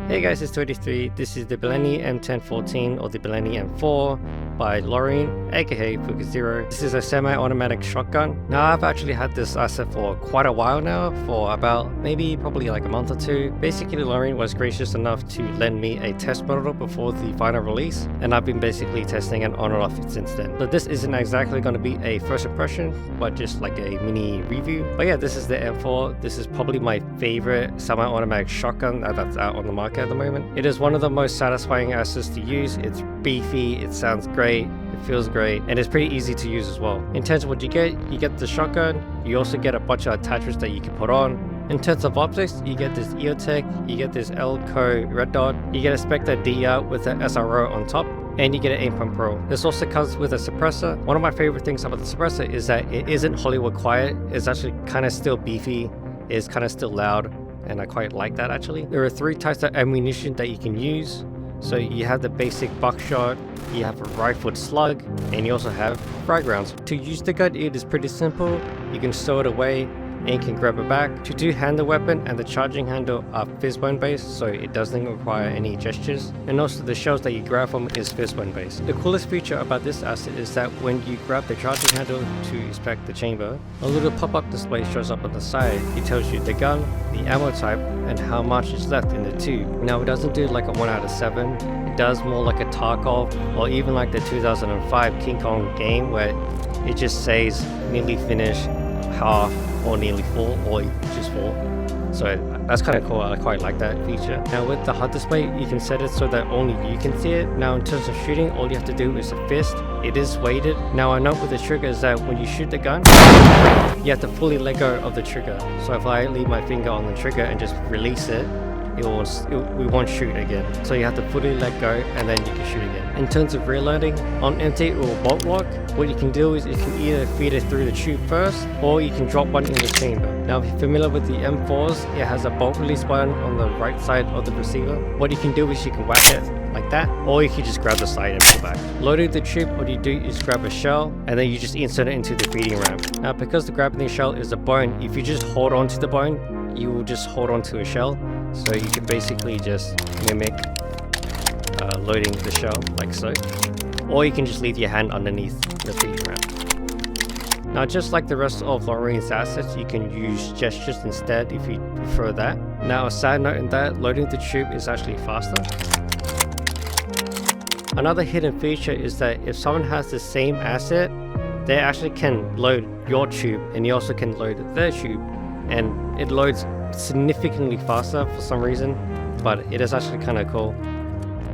Hey guys, it's 23. This is the Benelli M1014 or the Benelli M4 by Lorraine, aka Fuka0. This is a semi-automatic shotgun. Now I've actually had this asset for quite a while now, for about probably like a month or two. Basically Lorraine was gracious enough to lend me a test model before the final release, and I've been basically testing it on and off since then. So this isn't exactly going to be a first impression, but just like a mini review. But yeah, this is the M4. This is probably my favorite semi-automatic shotgun that's out on the market at the moment. It is one of the most satisfying assets to use. It's beefy, it sounds great, it feels great, and it's pretty easy to use as well. In terms of what you get the shotgun, you also get a bunch of attachments that you can put on. In terms of optics, you get this EOTech, you get this Elco red dot, you get a Spectre DR with an SRO on top, and you get an aim pump pro. This also comes with a suppressor. One of my favorite things about the suppressor is that it isn't Hollywood quiet, it's actually kind of still beefy, it's kind of still loud, and I quite like that actually. There are 3 types of ammunition that you can use. So you have the basic buckshot, you have a rifled slug, and you also have frag rounds. To use the gun, it is pretty simple. You can stow it away and you can grab it back. To do hand the weapon and the charging handle are fishbone based, so it doesn't require any gestures. And also the shells that you grab from is fishbone based. The coolest feature about this asset is that when you grab the charging handle to inspect the chamber, a little pop-up display shows up on the side. It tells you the gun, the ammo type, and how much is left in the tube. Now it doesn't do like a 1 out of 7. It does more like a Tarkov, or even like the 2005 King Kong game where it just says nearly finished, half, or nearly full, or just full. So that's kind of cool. I quite like that feature. Now with the HUD display, you can set it so that only you can see it. Now in terms of shooting, all you have to do is a fist. It is weighted. Now I note with the trigger is that when you shoot the gun, you have to fully let go of the trigger. So if I leave my finger on the trigger and just release it, we won't shoot again. So you have to fully let go and then you can shoot again. In terms of reloading, on empty or bolt lock, what you can do is you can either feed it through the tube first, or you can drop one in the chamber. Now if you're familiar with the M4s, it has a bolt release button on the right side of the receiver. What you can do is you can whack it like that, or you can just grab the side and pull back. Loading the tube, what you do is grab a shell and then you just insert it into the feeding ramp. Now because the grabbing shell is a bone, if you just hold on to the bone, you will just hold on to a shell. So you can basically just mimic loading the shell like so, or you can just leave your hand underneath the feeding ramp. Now just like the rest of Lorraine's assets, you can use gestures instead if you prefer that. Now a side note in that, loading the tube is actually faster. Another hidden feature is that if someone has the same asset, they actually can load your tube and you also can load their tube, and it loads significantly faster for some reason, but it is actually kind of cool.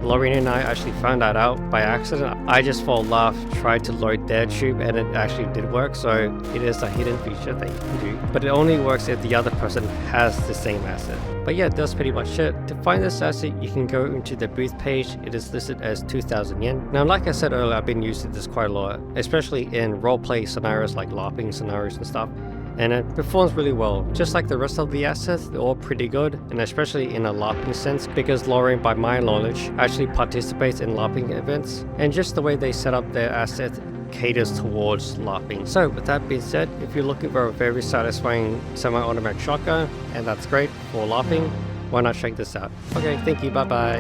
Lorraine and I actually found that out by accident. I just for a laugh tried to load their tube and it actually did work, so it is a hidden feature that you can do, but it only works if the other person has the same asset. But yeah, that's pretty much it. To find this asset, you can go into the booth page. It is listed as 2,000 yen. Now like I said earlier, I've been using this quite a lot, especially in roleplay scenarios like LARPing scenarios and stuff, and it performs really well. Just like the rest of the assets, they're all pretty good, and especially in a LARPing sense, because Lorraine, by my knowledge, actually participates in LARPing events, and just the way they set up their assets caters towards LARPing. So with that being said, if you're looking for a very satisfying semi-automatic shotgun, and that's great for LARPing, why not check this out? Okay, thank you, bye bye.